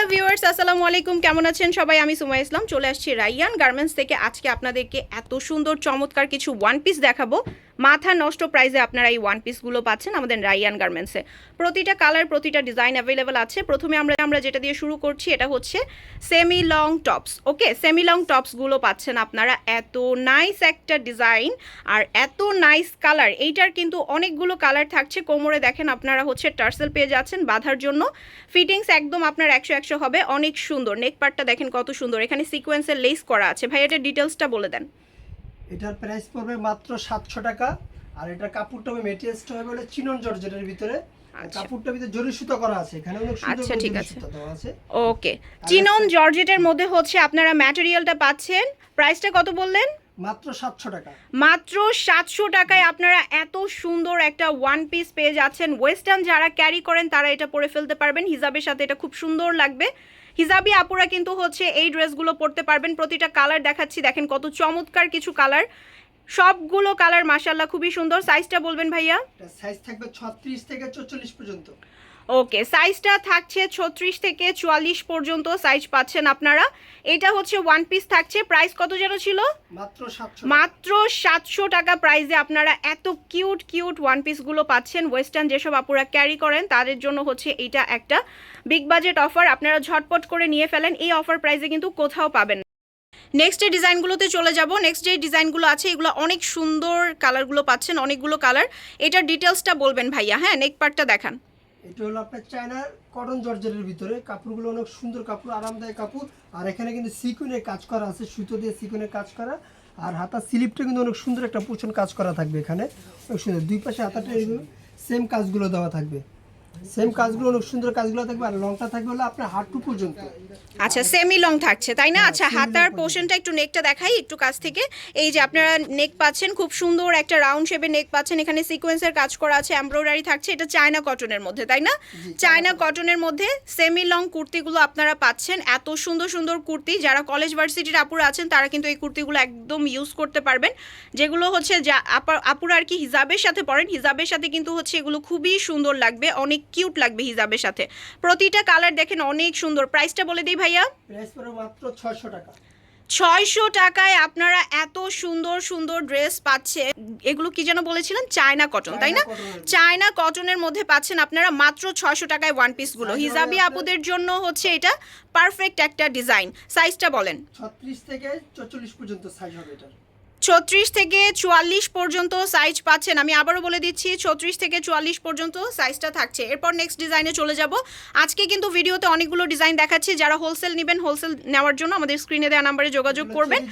Hello viewers, আসসালামু আলাইকুম। কেমন আছেন সবাই? আমি সুমাইয়া ইসলাম চলে আসছি রাইয়ান গার্মেন্টস থেকে। আজকে আপনাদেরকে এত সুন্দর চমৎকার কিছু ওয়ান পিস দেখাবো। মাথা নষ্ট প্রাইসে আপনারা এই ওয়ান পিসগুলো পাচ্ছেন আমাদের রাইয়ান গার্মেন্টসে। প্রতিটা কালার, প্রতিটা ডিজাইন অ্যাভেলেবেল আছে। প্রথমে আমরা যেটা দিয়ে শুরু করছি, এটা হচ্ছে সেমি লং টপস। ওকে, সেমি লং টপসগুলো পাচ্ছেন আপনারা। এত নাইস একটা ডিজাইন আর এত নাইস কালার। এইটার কিন্তু অনেকগুলো কালার থাকছে। কোমরে দেখেন আপনারা হচ্ছে টার্সেল পেয়ে যাচ্ছেন বাঁধার জন্য। ফিটিংস একদম আপনার 100 হবে। অনেক সুন্দর। নেক পার্টটা দেখেন কত সুন্দর। এখানে সিকোয়েন্সের লেস করা আছে। ভাই এটার ডিটেলসটা বলে দেন। এটার প্রাইস পড়বে মাত্র 700 টাকা। আর এটার কাপড়টা হবে মেটেরিয়ালসটা হবে বলে চিনন জর্জেটের ভিতরে। কাপড়টার ভিতরে জরি সুতা করা আছে। এখানে অনেক সুন্দর আচ্ছা, ঠিক আছে। সুতা দেওয়া আছে। ওকে, চিনন জর্জেটের মধ্যে হচ্ছে আপনারা ম্যাটেরিয়ালটা পাচ্ছেন। প্রাইসটা কত বললেন? মাত্র 700 টাকা। মাত্র 700 টাকায় আপনারা এত সুন্দর একটা ওয়ান পিস পেয়ে যাচ্ছেন। ওয়েস্টার্ন যারা ক্যারি করেন তারা এটা পরে ফেলতে পারবেন। হিজাবের সাথে এটা খুব সুন্দর লাগবে। হিজাবি আপুরা কিন্তু হচ্ছে এই ড্রেসগুলো পরতে পারবেন। প্রতিটা কালার দেখাচ্ছি, দেখেন কত চমৎকার কিছু কালার। সবগুলো কালার মাশাআল্লাহ খুবই সুন্দর। সাইজটা বলবেন ভাইয়া? সাইজ থাকবে 36 থেকে 44 পর্যন্ত। ওকে, সাইজটা থাকছে 36 থেকে 44 পর্যন্ত সাইজ পাচ্ছেন আপনারা। এটা হচ্ছে ওয়ান পিস থাকছে। প্রাইস কত যেন ছিল? মাত্র 700 টাকা প্রাইসে আপনারা এত কিউট কিউট ওয়ান পিসগুলো পাচ্ছেন। ওয়েস্টার্ন যেসব আপুরা ক্যারি করেন তাদের জন্য হচ্ছে এটা একটা বিগ বাজেট অফার। আপনারা ঝটপট করে নিয়ে ফেলেন। এই অফার প্রাইসে কিন্তু কোথাও পাবেন না। নেক্সট ডিজাইনগুলোতে চলে যাব। নেক্সট যে ডিজাইনগুলো আছে এগুলো অনেক সুন্দর। কালারগুলো পাচ্ছেন অনেকগুলো কালার। এটার ডিটেলসটা বলবেন ভাইয়া। হ্যাঁ, নেক পার্টটা দেখান। এটা হলো আপনার চায়নার কটন জর্জেটের ভিতরে। কাপড়গুলো অনেক সুন্দর কাপড়, আরামদায়ক কাপড়। আর এখানে কিন্তু সিকুয়েনের কাজ করা আছে, সুতো দিয়ে সিকুয়েনের কাজ করা। আর হাতার স্লিপটা কিন্তু অনেক সুন্দর একটা পোষণ কাজ করা থাকবে। এখানে অনেক সুন্দর দুই পাশে হাতাটা সেম কাজগুলো দেওয়া থাকবে। সেম কাজগুলো অনেক সুন্দর কাজগুলো থাকবে। আর লংটা থাকবে হলো আপনার হাঁটু পর্যন্ত। আচ্ছা, সেমি লং থাকছে তাই না? আচ্ছা, হাতার পোর্শনটা একটু নেকটা দেখাই একটু কাছ থেকে। এই যে আপনারা নেক পাচ্ছেন, খুব সুন্দর একটা রাউন্ড শেপের নেক পাচ্ছেন। এখানে সিকোয়েন্সের কাজ করা আছে, এমব্রয়ডারি থাকছে। এটা চায়না কটনের মধ্যে তাই না? চায়না কটনের মধ্যে সেমি লং কুর্তিগুলো আপনারা পাচ্ছেন। এত সুন্দর সুন্দর কুর্তি। যারা কলেজ ভার্সিটির আপুরা আছেন তারা কিন্তু এই কুর্তিগুলো একদম ইউজ করতে পারবেন। যেগুলো হচ্ছে যা আপুরা আর কি হিজাবের সাথে পরেন, হিজাবের সাথে কিন্তু হচ্ছে এগুলো খুবই সুন্দর লাগবে, অনেক কিউট লাগবে হিজাবের সাথে। প্রতিটা কালার দেখেন অনেক সুন্দর। প্রাইসটা বলে দিই ভাইয়া। প্রাইস পড়বে মাত্র 600 টাকা। 600 টাকায় আপনারা এত সুন্দর সুন্দর ড্রেস পাচ্ছেন। এগুলো কি যেন বলেছিলেন? চায়না কটন তাই না? চায়না কটনের মধ্যে পাচ্ছেন আপনারা মাত্র 600 টাকায় ওয়ান পিসগুলো। হিজাবি আপুদের জন্য হচ্ছে এটা পারফেক্ট একটা ডিজাইন। সাইজটা বলেন। 36 থেকে 44 পর্যন্ত সাইজ হবে এটা। 36 থেকে 44 পর্যন্ত সাইজ পাচ্ছেন। আমি আবারও বলে দিচ্ছি 36 থেকে 44 পর্যন্ত সাইজটা থাকছে। এরপর নেক্সট ডিজাইনে চলে যাব। আজকে কিন্তু ভিডিওতে অনেকগুলো ডিজাইন দেখাচ্ছি। যারা হোলসেল নেবেন, হোলসেল নেওয়ার জন্য আমাদের স্ক্রিনে দেওয়া নাম্বারে যোগাযোগ করবেন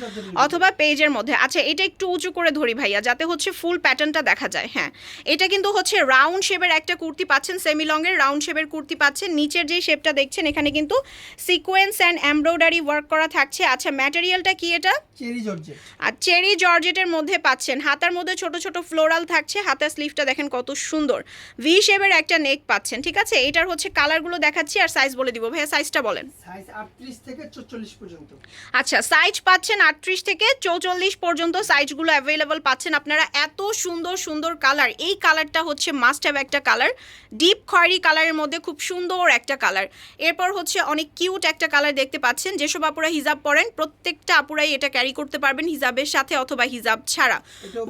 অথবা পেজের মধ্যে। আচ্ছা, এটা একটু উঁচু করে ধরি ভাইয়া যাতে হচ্ছে ফুল প্যাটার্নটা দেখা যায়। হ্যাঁ, এটা কিন্তু হচ্ছে রাউন্ড শেপের একটা কুর্তি পাচ্ছেন। সেমি লংয়ের রাউন্ড শেপের কুর্তি পাচ্ছেন। নিচের যে শেপটা দেখছেন এখানে কিন্তু সিকোয়েন্স অ্যান্ড এমব্রয়ডারি ওয়ার্ক করা থাকছে। আচ্ছা, ম্যাটেরিয়ালটা কি এটা? Cherry georgette. আর চেরি জর্জেটের মধ্যে পাচ্ছেন। হাতার মধ্যে ছোট ছোট ফ্লোরাল থাকছে। হাতার স্লিভটা দেখেন কত সুন্দর। ভি শেপের একটা নেক পাচ্ছেন। ঠিক আছে, এটার হচ্ছে কালারগুলো দেখাচ্ছি আর সাইজ বলে দিব। ভাইয়া সাইজটা বলেন। সাইজ 38 থেকে 44 পর্যন্ত। আচ্ছা, সাইজ পাচ্ছেন 38 থেকে 44 পর্যন্ত সাইজগুলো অ্যাভেলেবল পাচ্ছেন আপনারা। এত সুন্দর সুন্দর কালার। এই কালারটা হচ্ছে মাস্ট হ্যাভ একটা কালার। ডিপ খয়েরি কালারের মধ্যে খুব সুন্দর একটা কালার। এরপর হচ্ছে অনেক কিউট একটা কালার দেখতে পাচ্ছেন। যেসব আপুরা হিজাব পরেন প্রত্যেকটা আপুরাই এটা ক্যারি করতে পারবেন হিজাবের সাথে অথবা হিজাব ছাড়া।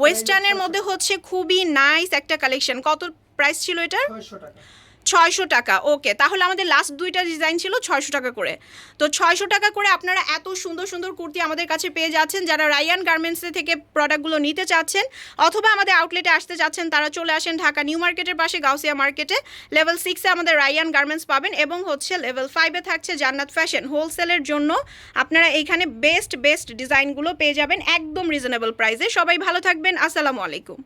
ওয়েস্টার্নের মধ্যে হচ্ছে খুবই নাইস একটা কালেকশন। কত প্রাইস ছিল এটার? 600 টাকা। ওকে, তাহলে আমাদের লাস্ট দুইটা ডিজাইন ছিল 600 টাকা করে। তো 600 টাকা করে আপনারা এত সুন্দর সুন্দর কুর্তি আমাদের কাছে পেয়ে যাচ্ছেন। যারা রায়ান গার্মেন্টসের থেকে প্রোডাক্টগুলো নিতে চাচ্ছেন অথবা আমাদের আউটলেটে আসতে চাচ্ছেন তারা চলে আসেন ঢাকা নিউ মার্কেটের পাশে গাউসিয়া মার্কেটে। লেভেল 6-এ আমাদের রায়ান গার্মেন্টস পাবেন এবং হচ্ছে লেভেল 5-এ থাকছে জান্নাত ফ্যাশন। হোলসেলের জন্য আপনারা এইখানে বেস্ট বেস্ট ডিজাইনগুলো পেয়ে যাবেন একদম রিজনেবল প্রাইসে। সবাই ভালো থাকবেন। আসসালামু আলাইকুম।